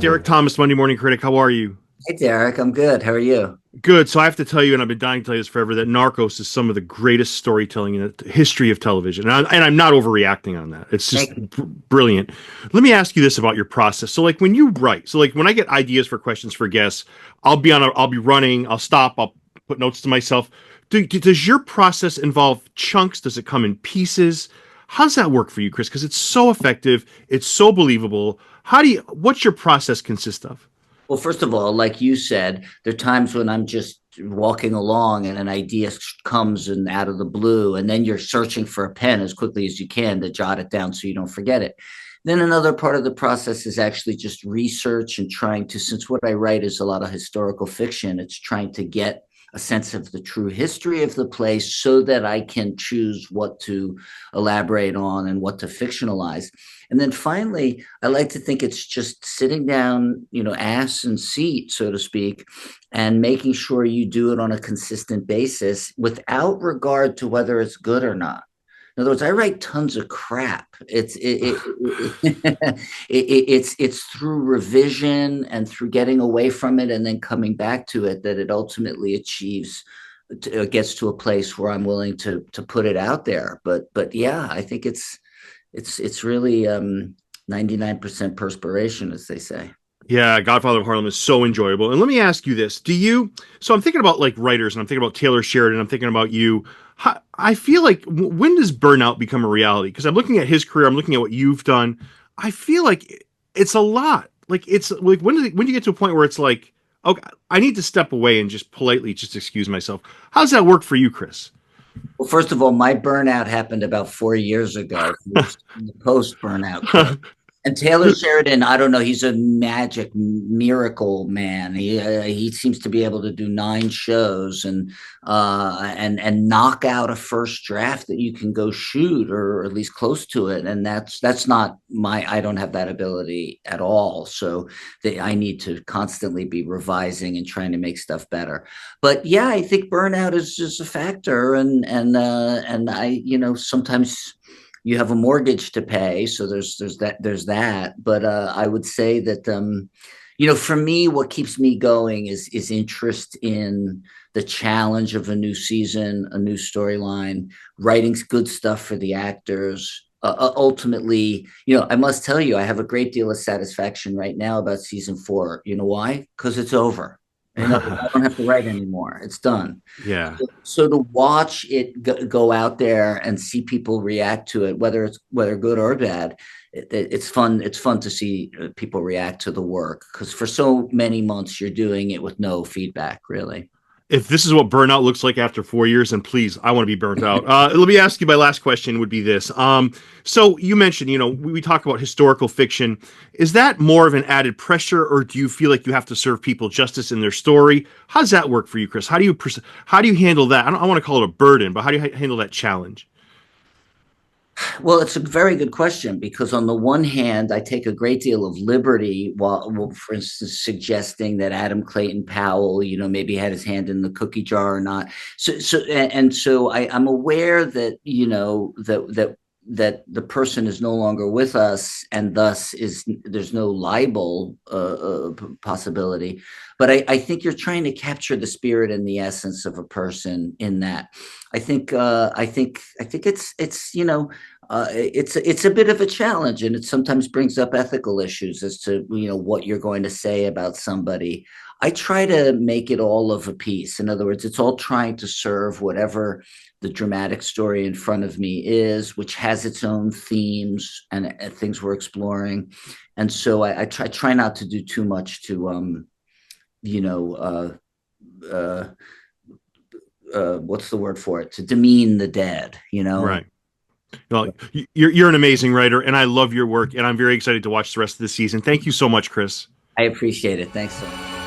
Derek Thomas, Monday Morning Critic. How are you? Hey Darek, I'm good. How are you? Good. So I have to tell you, and I've been dying to tell you this forever, that Narcos is some of the greatest storytelling in the history of television. And I'm not overreacting on that. It's just Thank you. brilliant. Let me ask you this about your process. So, like when you write, so like when I get ideas for questions for guests, I'll be running, I'll stop, I'll put notes to myself. Does your process involve chunks? Does it come in pieces? How's that work for you, Chris? Because it's so effective, it's so believable. What's your process consist of? Well, first of all, like you said, there are times when I'm just walking along and an idea comes and out of the blue, and then you're searching for a pen as quickly as you can to jot it down so you don't forget it. Then another part of the process is actually just research and trying to, since what I write is a lot of historical fiction, it's trying to get a sense of the true history of the place so that I can choose what to elaborate on and what to fictionalize. And then finally, I like to think it's just sitting down, ass and seat, so to speak, and making sure you do it on a consistent basis without regard to whether it's good or not. In other words, I write tons of crap. It's through revision and through getting away from it and then coming back to it that it ultimately gets to a place where I'm willing to put it out there. But yeah, I think it's really 99% perspiration, as they say. Yeah, Godfather of Harlem is so enjoyable. And let me ask you this. So I'm thinking about like writers and I'm thinking about Taylor Sheridan, I'm thinking about you. I feel like when does burnout become a reality? Because I'm looking at his career, I'm looking at what you've done. I feel like it's a lot. Like it's like when do you get to a point where it's like, okay, I need to step away and just politely just excuse myself. How's that work for you, Chris? Well, first of all, my burnout happened about 4 years ago. It was the post burnout. And Taylor Sheridan, I don't know, he's a magic miracle man. He seems to be able to do 9 shows and knock out a first draft that you can go shoot or at least close to it. And that's not I don't have that ability at all. So I need to constantly be revising and trying to make stuff better. But yeah, I think burnout is just a factor, and I sometimes you have a mortgage to pay, so there's that. But I would say that for me, what keeps me going is interest in the challenge of a new season, a new storyline, writing good stuff for the actors. Ultimately, I must tell you, I have a great deal of satisfaction right now about season 4. You know why? Because it's over. I don't have to write anymore. It's done. Yeah. So to watch it go out there and see people react to it, whether good or bad, it's fun. It's fun to see people react to the work, because for so many months you're doing it with no feedback, really. If this is what burnout looks like after 4 years, then please, I want to be burnt out. Let me ask you. My last question would be this. So you mentioned, we talk about historical fiction. Is that more of an added pressure, or do you feel like you have to serve people justice in their story? How does that work for you, Chris? How do you handle that? I want to call it a burden, but how do you handle that challenge? Well, it's a very good question, because on the one hand, I take a great deal of liberty while, for instance, suggesting that Adam Clayton Powell, maybe had his hand in the cookie jar or not. So I'm aware that, that the person is no longer with us, and thus there's no libel possibility. But I think you're trying to capture the spirit and the essence of a person in that. I think it's a bit of a challenge, and it sometimes brings up ethical issues as to what you're going to say about somebody. I try to make it all of a piece. In other words, it's all trying to serve whatever the dramatic story in front of me is, which has its own themes and things we're exploring. And so I try not to do too much to you know what's the word for it, to demean the dead. Right. Well, you're an amazing writer, and I love your work, and I'm very excited to watch the rest of the season. Thank you so much, Chris. I appreciate it. Thanks so much.